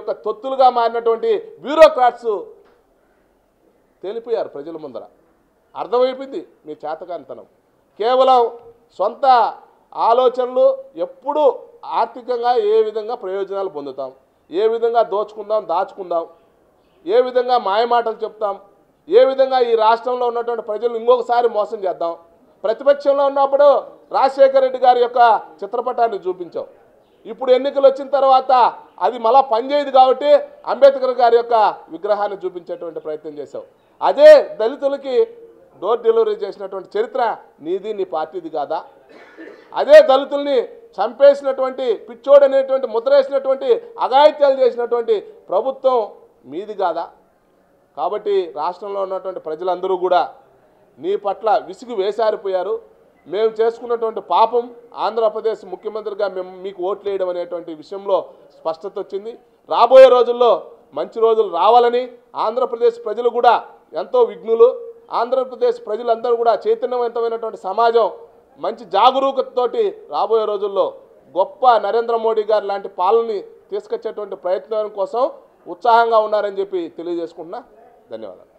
యొక్క తొత్తులుగా మారినటువంటి బ్యూరోక్రాట్స్ తేలిపోయారు ప్రజల ముందర. అర్థమైపోయింది మీ చేతకానితనం. కేవలం సొంత ఆలోచనలు, ఎప్పుడు ఆర్థికంగా ఏ విధంగా ప్రయోజనాలు పొందుతాం, ఏ విధంగా దోచుకుందాం దాచుకుందాం, ఏ విధంగా మాయమాటలు చెప్తాం, ఏ విధంగా ఈ రాష్ట్రంలో ఉన్నటువంటి ప్రజలు ఇంకొకసారి మోసం చేద్దాం. ప్రతిపక్షంలో ఉన్నప్పుడు రాజశేఖర రెడ్డి గారి యొక్క చిత్రపటాన్ని చూపించాం. ఇప్పుడు ఎన్నికలు వచ్చిన తర్వాత అది మళ్ళా పనిచేయదు కాబట్టి అంబేద్కర్ గారి యొక్క విగ్రహాన్ని చూపించేటువంటి ప్రయత్నం చేశావు. అదే దళితులకి డోర్ డెలివరీ చేసినటువంటి చరిత్ర నీది, నీ పార్టీది కాదా? అదే దళితుల్ని చంపేసినటువంటి, పిచ్చోడనేటువంటి ముద్ర వేసినటువంటి, అఘాయిత్యాలు చేసినటువంటి ప్రభుత్వం మీది కాదా? కాబట్టి రాష్ట్రంలో ఉన్నటువంటి ప్రజలందరూ కూడా నీ పట్ల విసుగు వేసారిపోయారు. మేము చేసుకున్నటువంటి పాపం ఆంధ్రప్రదేశ్ ముఖ్యమంత్రిగా మీకు ఓట్లు వేయడం అనేటువంటి విషయంలో స్పష్టత వచ్చింది. రాబోయే రోజుల్లో మంచి రోజులు రావాలని ఆంధ్రప్రదేశ్ ప్రజలు కూడా ఎంతో విఘ్నులు. ఆంధ్రప్రదేశ్ ప్రజలందరూ కూడా చైతన్యవంతమైనటువంటి సమాజం, మంచి జాగరూకతతోటి రాబోయే రోజుల్లో గొప్ప నరేంద్ర మోడీ గారు లాంటి పాలనని తీసుకొచ్చేటువంటి ప్రయత్నం కోసం ఉత్సాహంగా ఉన్నారని చెప్పి తెలియజేసుకుంటున్నా. ధన్యవాదాలు.